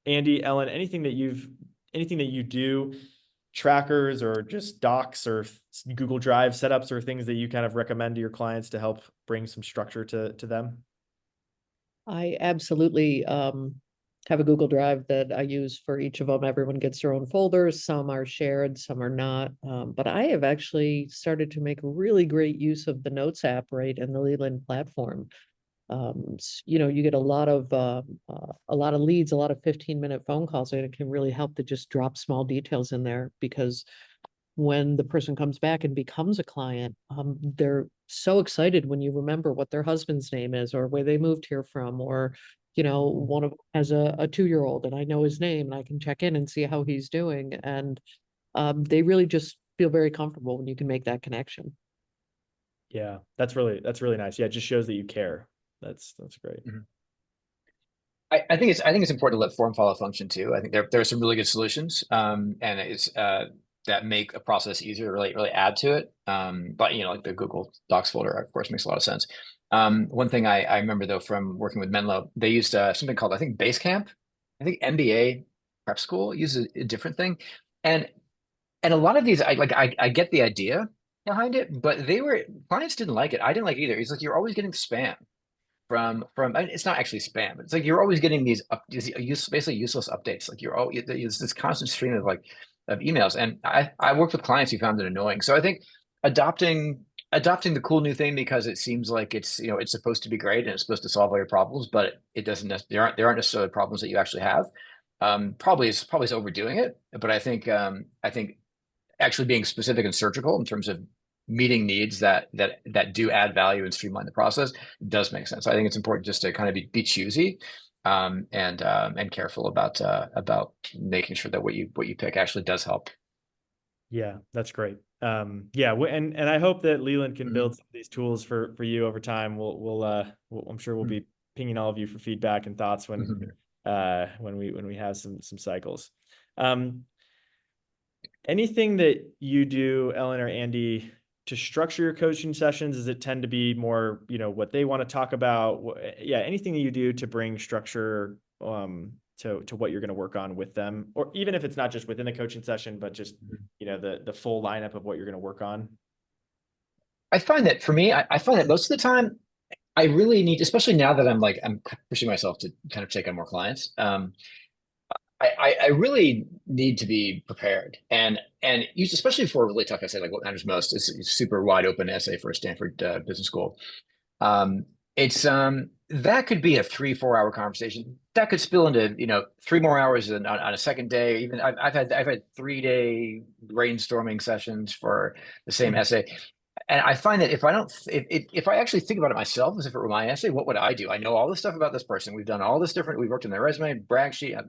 Andy, Ellen, anything that you do, trackers or just docs or Google Drive setups or things that you kind of recommend to your clients to help bring some structure to them? I absolutely have a Google Drive that I use for each of them. Everyone gets their own folders. Some are shared, some are not. But I have actually started to make really great use of the Notes app right in the Leland platform. You get a lot of leads, a lot of 15-minute phone calls, and it can really help to just drop small details in there because when the person comes back and becomes a client, they're so excited when you remember what their husband's name is or where they moved here from, or one of them has a 2-year-old and I know his name and I can check in and see how he's doing, and they really just feel very comfortable when you can make that connection. Yeah, that's really nice. Yeah, it just shows that you care. That's great. Mm-hmm. I think it's important to let form follow function too. I think there are some really good solutions, and it's that make a process easier to really add to it. But like the Google Docs folder, of course, makes a lot of sense. One thing I remember though from working with Menlo, they used something called, I think, Basecamp. I think MBA prep school uses a different thing, and a lot of these I get the idea behind it, but clients didn't like it. I didn't like it either. It's like you're always getting spam from it's not actually spam, but it's like you're always getting these basically useless updates. Like it's this constant stream of emails, and I worked with clients who found it annoying. So I think adopting the cool new thing because it seems like it's it's supposed to be great and it's supposed to solve all your problems, but it doesn't. There aren't necessarily problems that you actually have. Probably is overdoing it, but I think actually being specific and surgical in terms of meeting needs that do add value and streamline the process does make sense. I think it's important just to kind of be choosy and careful about making sure that what you pick actually does help. Yeah, that's great. Yeah, and I hope that Leland can build Mhm. some of these tools for you over time. I'm sure we'll be pinging all of you for feedback and thoughts Mhm. when we have some cycles. Anything that you do, Ellen or Andy, to structure your coaching sessions? Does it tend to be more, what they want to talk about? Yeah, anything that you do to bring structure to what you're going to work on with them, or even if it's not just within the coaching session, but just the full lineup of what you're going to work on. I find that for me, I find that most of the time I really need, especially now that I'm pushing myself to kind of take on more clients. I really need to be prepared, and especially for a really tough essay like What Matters Most. It's a super wide open essay for a Stanford business school. It's that could be a 3-4 hour conversation that could spill into 3 more hours on a second day. Even I've had 3-day brainstorming sessions for the same essay. And I find that if I actually think about it myself as if it were my essay, what would I do? I know all this stuff about this person. We've done all this different. We've worked on their resume, brag sheet. I've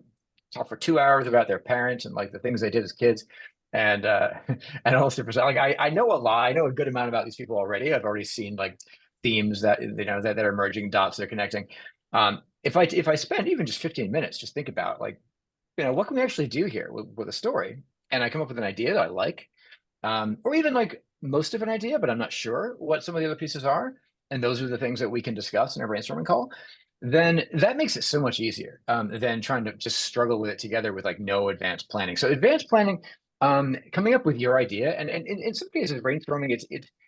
talked for 2 hours about their parents and like the things they did as kids, and and all this different stuff. Like I know a lot. I know a good amount about these people already. I've already seen like themes that that are merging, dots they're connecting. If I spend even just 15 minutes, just think about like what can we actually do here with a story, and I come up with an idea that I like, or even like most of an idea, but I'm not sure what some of the other pieces are. And those are the things that we can discuss in our brainstorming call. Then that makes it so much easier than trying to just struggle with it together with like no advanced planning. So advanced planning, coming up with your idea, and in some cases brainstorming,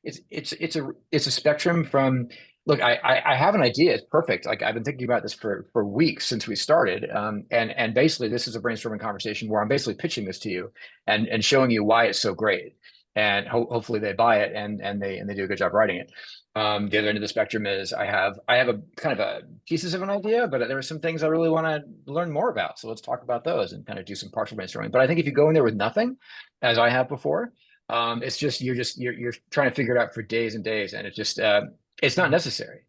it's a spectrum from look, I have an idea, it's perfect. Like I've been thinking about this for weeks since we started, and basically this is a brainstorming conversation where I'm basically pitching this to you and showing you why it's so great, and hopefully they buy it and they do a good job writing it. The other end of the spectrum is I have a kind of a pieces of an idea, but there are some things I really want to learn more about. So let's talk about those and kind of do some partial brainstorming. But I think if you go in there with nothing, as I have before, it's just you're trying to figure it out for days and days, and it's not necessary.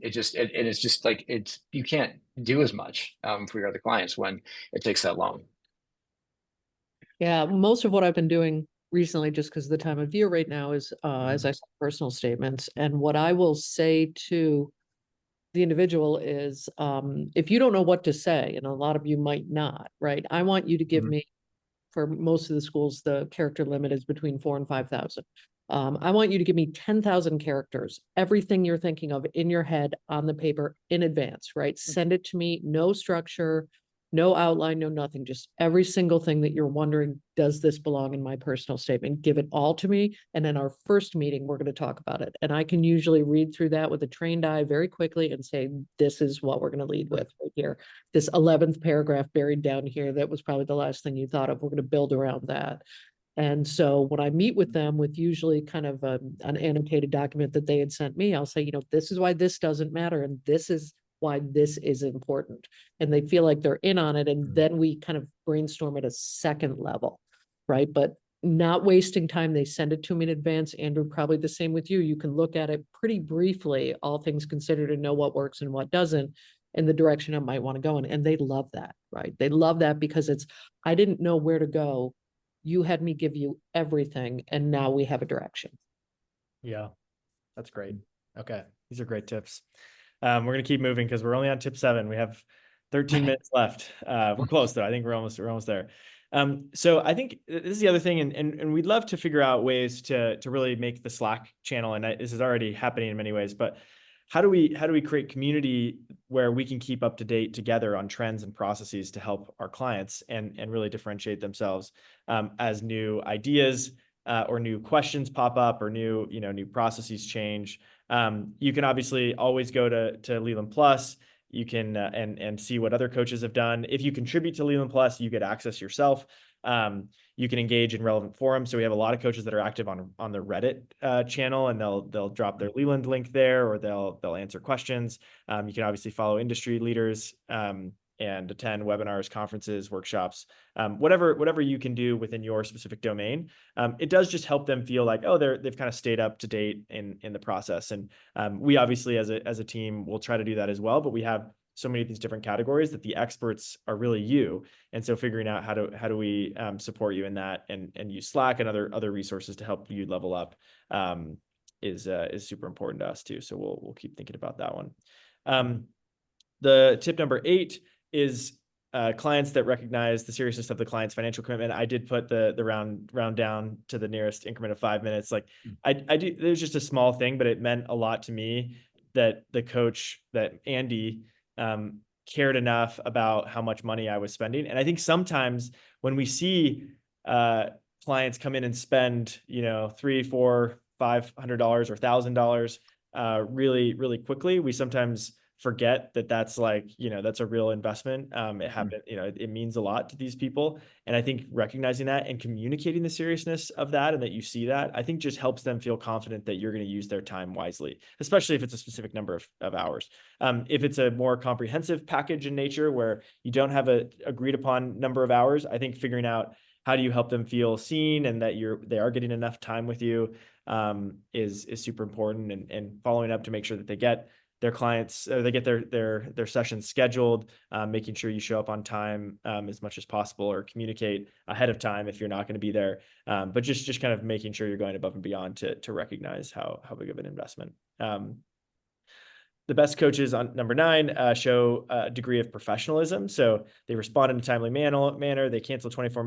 It's just like you can't do as much for your other clients when it takes that long. Yeah, most of what I've been doing recently, just because of the time of year right now, is as I said, personal statements. And what I will say to the individual is, if you don't know what to say, and a lot of you might not, right? I want you to give me, for most of the schools, the character limit is between 4,000 and 5,000. I want you to give me 10,000 characters, everything you're thinking of in your head on the paper in advance, right? Send it to me, no structure, no outline, no nothing, just every single thing that you're wondering, does this belong in my personal statement? Give it all to me. And in our first meeting, we're going to talk about it. And I can usually read through that with a trained eye very quickly and say, this is what we're going to lead with right here. This 11th paragraph buried down here, that was probably the last thing you thought of. We're going to build around that. And so when I meet with them with usually kind of an annotated document that they had sent me, I'll say, this is why this doesn't matter. And this is why this is important. And they feel like they're in on it. And then we kind of brainstorm at a second level, right? But not wasting time. They send it to me in advance. Andrew, probably the same with you. You can look at it pretty briefly, all things considered, and know what works and what doesn't, and the direction I might want to go in. And they love that, right? They love that because I didn't know where to go. You had me give you everything, and now we have a direction. Yeah, that's great. Okay, these are great tips. We're going to keep moving because we're only on tip 7. We have 13 minutes left. We're close though. I think we're almost there. So I think this is the other thing, and we'd love to figure out ways to really make the Slack channel, and this is already happening in many ways, but how do we create community where we can keep up to date together on trends and processes to help our clients and really differentiate themselves as new ideas or new questions pop up or new processes change. You can obviously always go to Leland Plus. You can and see what other coaches have done. If you contribute to Leland Plus, you get access yourself. You can engage in relevant forums. So we have a lot of coaches that are active on the Reddit channel, and they'll drop their Leland link there, or they'll answer questions. You can obviously follow industry leaders and attend webinars, conferences, workshops, whatever you can do within your specific domain. It does just help them feel like, oh, they've kind of stayed up to date in the process. And we obviously as a team will try to do that as well, but we have so many of these different categories that the experts are really you. And so figuring out how do we support you in that, and use Slack and other resources to help you level up is super important to us too. So we'll keep thinking about that one. The tip number 8 is clients that recognize the seriousness of the client's financial commitment. I did put the round down to the nearest increment of 5 minutes. Like I do, it was just a small thing, but it meant a lot to me that the coach, that Andy, cared enough about how much money I was spending. And I think sometimes when we see clients come in and spend, $300, $400, $500 or $1,000 really, really quickly, we sometimes forget that that's like, that's a real investment. It happened, it means a lot to these people. And I think recognizing that and communicating the seriousness of that, and that you see that, I think just helps them feel confident that you're going to use their time wisely, especially if it's a specific number of hours. If it's a more comprehensive package in nature where you don't have a agreed upon number of hours, I think figuring out how do you help them feel seen and that they are getting enough time with you is super important, and following up to make sure that they get their clients, or they get their sessions scheduled, making sure you show up on time as much as possible, or communicate ahead of time if you're not going to be there. But just kind of making sure you're going above and beyond to recognize how big of an investment. The best coaches, on number 9, show a degree of professionalism. So they respond in a timely manner. They cancel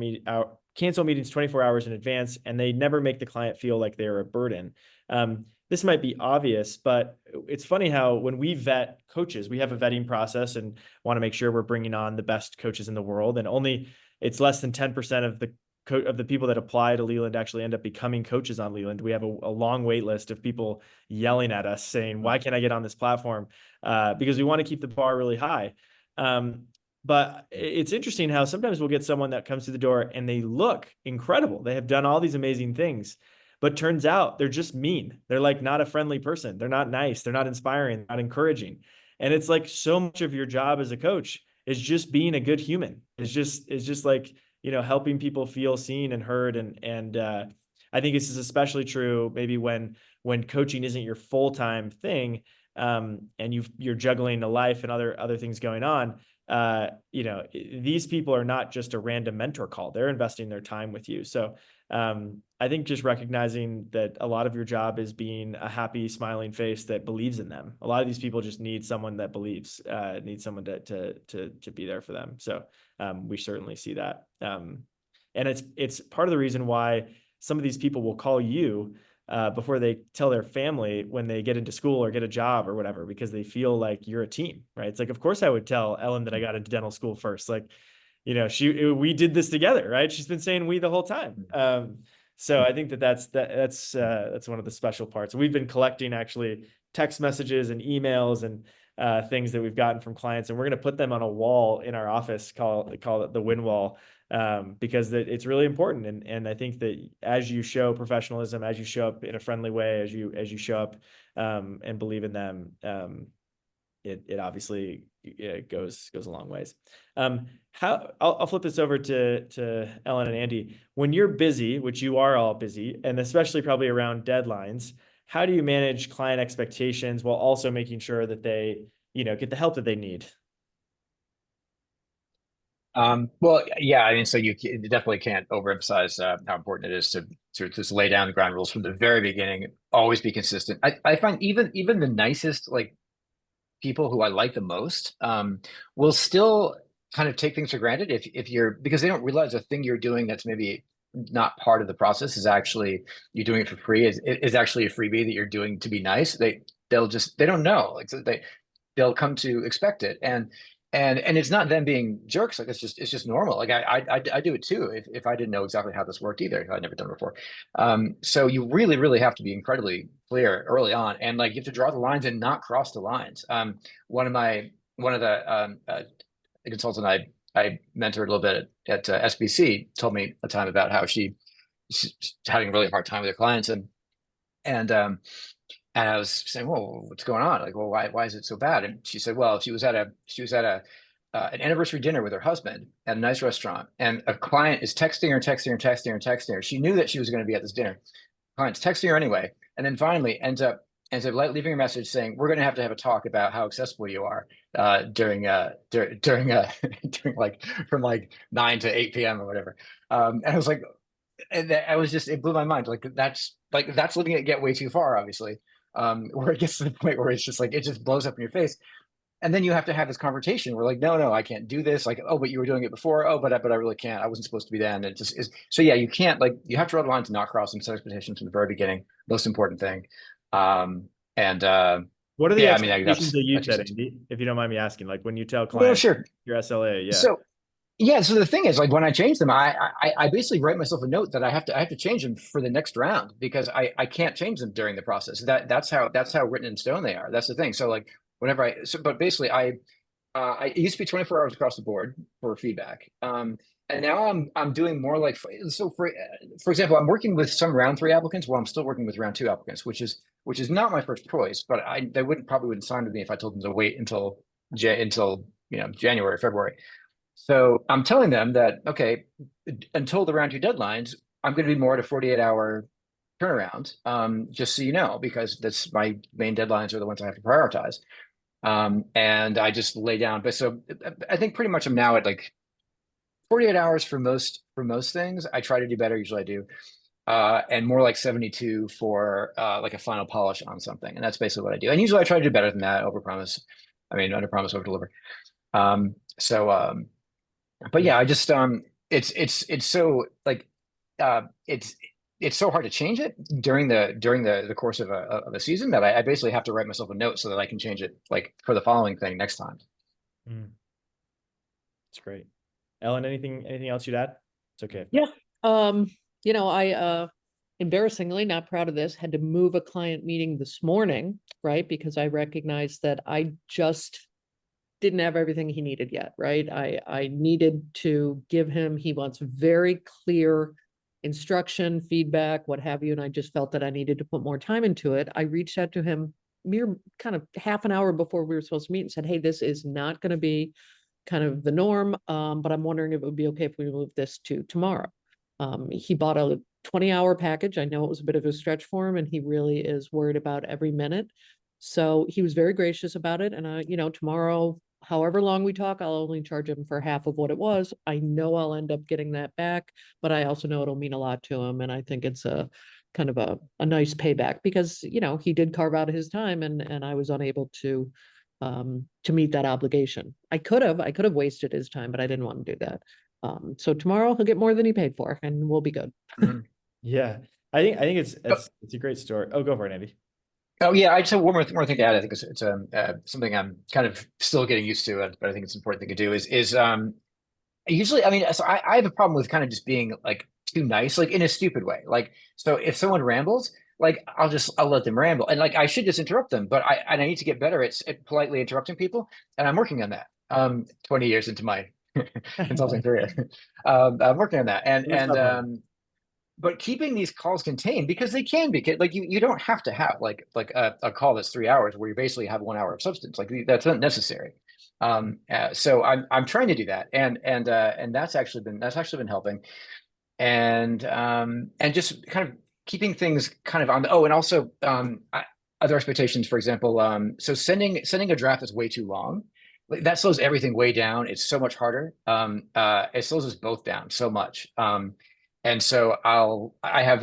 meetings 24 hours in advance, and they never make the client feel like they're a burden. This might be obvious, but it's funny how when we vet coaches, we have a vetting process and want to make sure we're bringing on the best coaches in the world. And it's less than 10% of the people that apply to Leland actually end up becoming coaches on Leland. We have a long wait list of people yelling at us saying, why can't I get on this platform? Because we want to keep the bar really high. But it's interesting how sometimes we'll get someone that comes through the door and they look incredible. They have done all these amazing things, but turns out they're just mean. They're like not a friendly person. They're not nice. They're not inspiring, not encouraging. And it's like so much of your job as a coach is just being a good human. It's just like, helping people feel seen and heard. And I think this is especially true maybe when coaching isn't your full-time thing, and you're juggling a life and other things going on. These people are not just a random mentor call. They're investing their time with you. So I think just recognizing that a lot of your job is being a happy, smiling face that believes in them. A lot of these people just need someone that believes, need someone to be there for them. So we certainly see that. And it's part of the reason why some of these people will call you before they tell their family when they get into school or get a job or whatever, because they feel like you're a team, right? It's like, of course I would tell Ellen that I got into dental school first. Like, we did this together, right? She's been saying we the whole time. So I think that's one of the special parts. We've been collecting actually text messages and emails and things that we've gotten from clients, and we're going to put them on a wall in our office, call it the win wall, because it's really important. And I think that as you show professionalism, as you show up in a friendly way, as you show up and believe in them, it obviously goes a long ways. I'll flip this over to Ellen and Andy. When you're busy, which you are all busy, and especially probably around deadlines, how do you manage client expectations while also making sure that they, get the help that they need? Well, yeah, I mean, so you definitely can't overemphasize how important it is to sort of just lay down the ground rules from the very beginning. Always be consistent. I find even the nicest people who I like the most will still kind of take things for granted if you're, because they don't realize the thing you're doing that's maybe not part of the process is actually you're doing it for free, is actually a freebie that you're doing to be nice. They don't know, so they'll come to expect it, and it's not them being jerks. Like it's just normal. Like I do it too if I didn't know exactly how this worked either. I'd never done it before. So you really, really have to be incredibly clear early on, and you have to draw the lines and not cross the lines. One of the consultant I mentored a little bit at SBC told me a time about how she's having a really hard time with her clients, and I was saying, "Well, what's going on? Like, well, why is it so bad?" And she said, "Well, she was at an anniversary dinner with her husband at a nice restaurant, and a client is texting her. She knew that she was going to be at this dinner. Client's texting her anyway, and then finally ends up And so leaving a message saying, we're going to have a talk about how accessible you are during like from like 9 to 8 p.m. or whatever. And I was like, I was just, it blew my mind. Like that's letting it get way too far, obviously. Where it gets to the point where it's just like, it just blows up in your face. And then you have to have this conversation where like, no, I can't do this. Like, oh, but you were doing it before. Oh, but I really can't. I wasn't supposed to be then. And it just is. So yeah, you can't, like, you have to draw the line to not cross some set expectations from the very beginning. Most important thing. And What are the yeah, I mean, expectations that you that's set, just- Andy, if you don't mind me asking, like when you tell well, clients sure. your SLA? Yeah. So yeah, so the thing is, like, when I change them, I basically write myself a note that I have to change them for the next round because I can't change them during the process. That's how written in stone they are. That's the thing. So like whenever but basically it used to be 24 hours across the board for feedback. And now I'm doing more like, so for example, I'm working with some round 3 applicants while I'm still working with round 2 applicants, which is not my first choice, but they probably wouldn't sign with me if I told them to wait until January, February. So I'm telling them that, okay, until the round 2 deadlines, I'm going to be more at a 48-hour turnaround, just so you know, because that's my main deadlines are the ones I have to prioritize. And I just lay down. But so I think pretty much I'm now at like 48 hours for most things. I try to do better. Usually I do. And more like 72 for like a final polish on something. And that's basically what I do. And usually I try to do better than that, under promise, over deliver. But yeah, I just it's so like it's so hard to change it during the course of a season that I basically have to write myself a note so that I can change it like for the following thing next time. That's great. Ellen, anything else you'd add? It's okay. Yeah. I embarrassingly, not proud of this, had to move a client meeting this morning, right? Because I recognized that I just didn't have everything he needed yet, right? I needed to give him, he wants very clear instruction, feedback, what have you. And I just felt that I needed to put more time into it. I reached out to him mere kind of half an hour before we were supposed to meet and said, hey, this is not going to be kind of the norm, but I'm wondering if it would be okay if we move this to tomorrow. He bought a 20-hour package. I know it was a bit of a stretch for him, and he really is worried about every minute. So he was very gracious about it. And tomorrow, however long we talk, I'll only charge him for half of what it was. I know I'll end up getting that back, but I also know it'll mean a lot to him. And I think it's a kind of a nice payback because, he did carve out his time and I was unable to meet that obligation. I could have wasted his time, but I didn't want to do that. So tomorrow he'll get more than he paid for and we'll be good. Yeah. I think it's a great story. Oh, go for it, Andy. Oh yeah, I just have one more thing to add. I think it's something I'm kind of still getting used to, but I think it's an important thing to do is usually, I mean, so I have a problem with kind of just being like too nice, like in a stupid way. Like, so if someone rambles, like I'll let them ramble, and like I should just interrupt them, but I need to get better at politely interrupting people, and I'm working on that. 20 years into my consulting career, I'm working on that, and but keeping these calls contained because they can be like you don't have to have like a call that's 3 hours where you basically have 1 hour of substance, like that's not necessary. So I'm trying to do that, and that's actually been helping, and just kind of keeping things kind of on the and also other expectations, for example, so sending a draft that's way too long, that slows everything way down. It's so much harder. It slows us both down so much. And so I have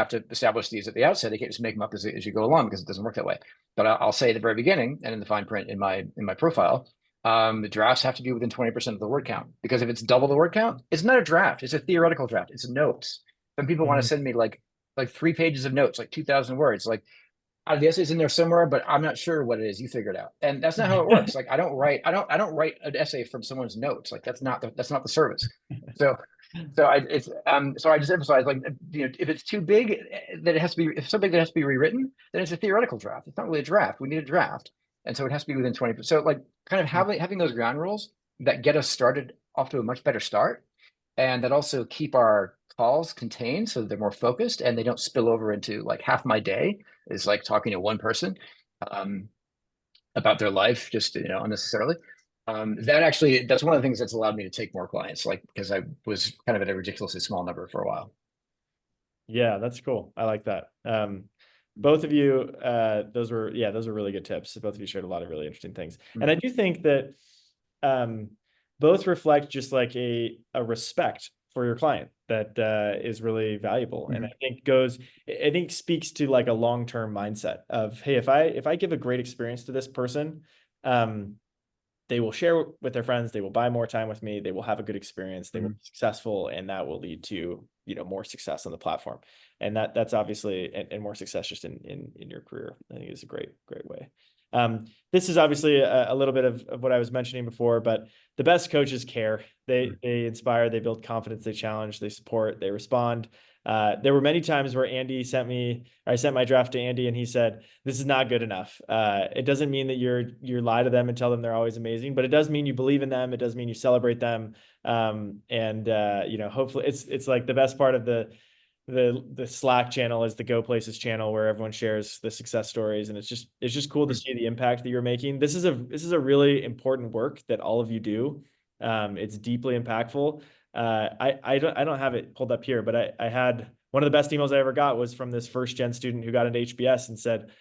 to establish these at the outset. I can't just make them up as you go along because it doesn't work that way. But I'll say at the very beginning and in the fine print in my profile, the drafts have to be within 20% of the word count, because if it's double the word count, it's not a draft. It's a theoretical draft. It's notes. Some people want to send me like 3 pages of notes, like 2,000 words. Like, I guess it's in there somewhere, but I'm not sure what it is. You figure it out. And that's not how it works. Like I don't write an essay from someone's notes. Like that's not the service. So I just emphasize, like, if it's too big, that it has to be, if something that has to be rewritten, then it's a theoretical draft. It's not really a draft. We need a draft. And so it has to be within 20%. So like kind of having those ground rules that get us started off to a much better start, and that also keep our calls contained so that they're more focused and they don't spill over into like half my day is like talking to one person about their life, just unnecessarily. That's one of the things that's allowed me to take more clients, like because I was kind of at a ridiculously small number for a while. Yeah, that's cool. I like that. both of you, those were really good tips. Both of you shared a lot of really interesting things. And I do think that both reflect just like a respect for your client that is really valuable. And I think speaks to like a long-term mindset of, hey, if I give a great experience to this person, they will share with their friends, they will buy more time with me, they will have a good experience, they will be successful, and that will lead to, more success on the platform. And that's obviously, and more success just in your career. I think is a great way. This is obviously a little bit of what I was mentioning before, but the best coaches care. They inspire, they build confidence, they challenge, they support, they respond. There were many times where I sent my draft to Andy and he said, this is not good enough. It doesn't mean that you lie to them and tell them they're always amazing, but it does mean you believe in them. It does mean you celebrate them. Hopefully it's like the best part of the Slack channel is the Go Places channel where everyone shares the success stories. And it's just cool to see the impact that you're making. This is a really important work that all of you do. It's deeply impactful. I don't have it pulled up here, but I had one of the best emails I ever got was from this first gen student who got into HBS and said,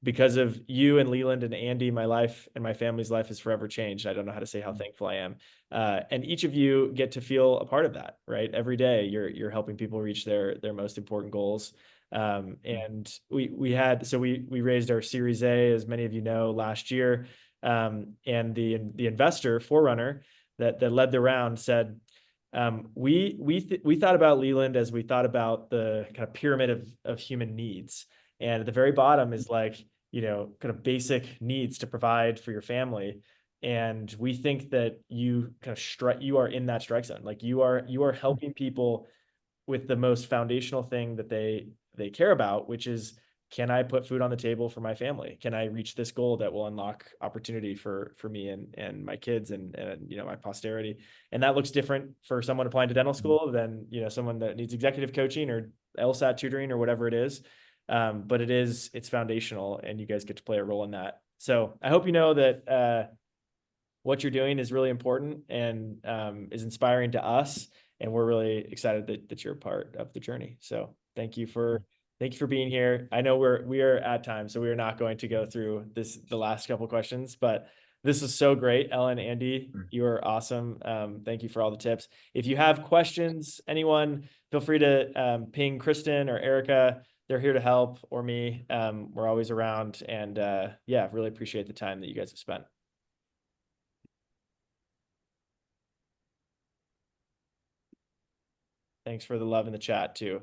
because of you and Leland and Andy, my life and my family's life is forever changed. I don't know how to say how thankful I am. And each of you get to feel a part of that, right? Every day you're helping people reach their most important goals. And we raised our Series A, as many of you know, last year. And the investor, Forerunner, that led the round said, we thought about Leland as we thought about the kind of pyramid of human needs. And at the very bottom is like, kind of basic needs to provide for your family. And we think that you kind of you are in that strike zone. Like you are helping people with the most foundational thing that they care about, which is, can I put food on the table for my family? Can I reach this goal that will unlock opportunity for me and my kids and my posterity? And that looks different for someone applying to dental school than, someone that needs executive coaching or LSAT tutoring or whatever it is. But it's foundational, and you guys get to play a role in that. So I hope you know that what you're doing is really important and is inspiring to us. And we're really excited that you're a part of the journey. So thank you for being here. I know we are at time, so we are not going to go through the last couple of questions, but this is so great. Ellen, Andy, you are awesome. Thank you for all the tips. If you have questions, anyone, feel free to ping Kristen or Erica. They're here to help, or me. We're always around, and really appreciate the time that you guys have spent. Thanks for the love in the chat too.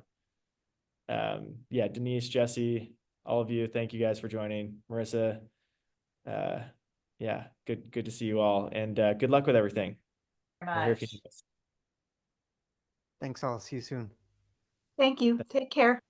Denise, Jesse, all of you, thank you guys for joining. Marissa, good to see you all, and good luck with everything. We're here if you need us. Thanks all. See you soon. Thank you. Take care.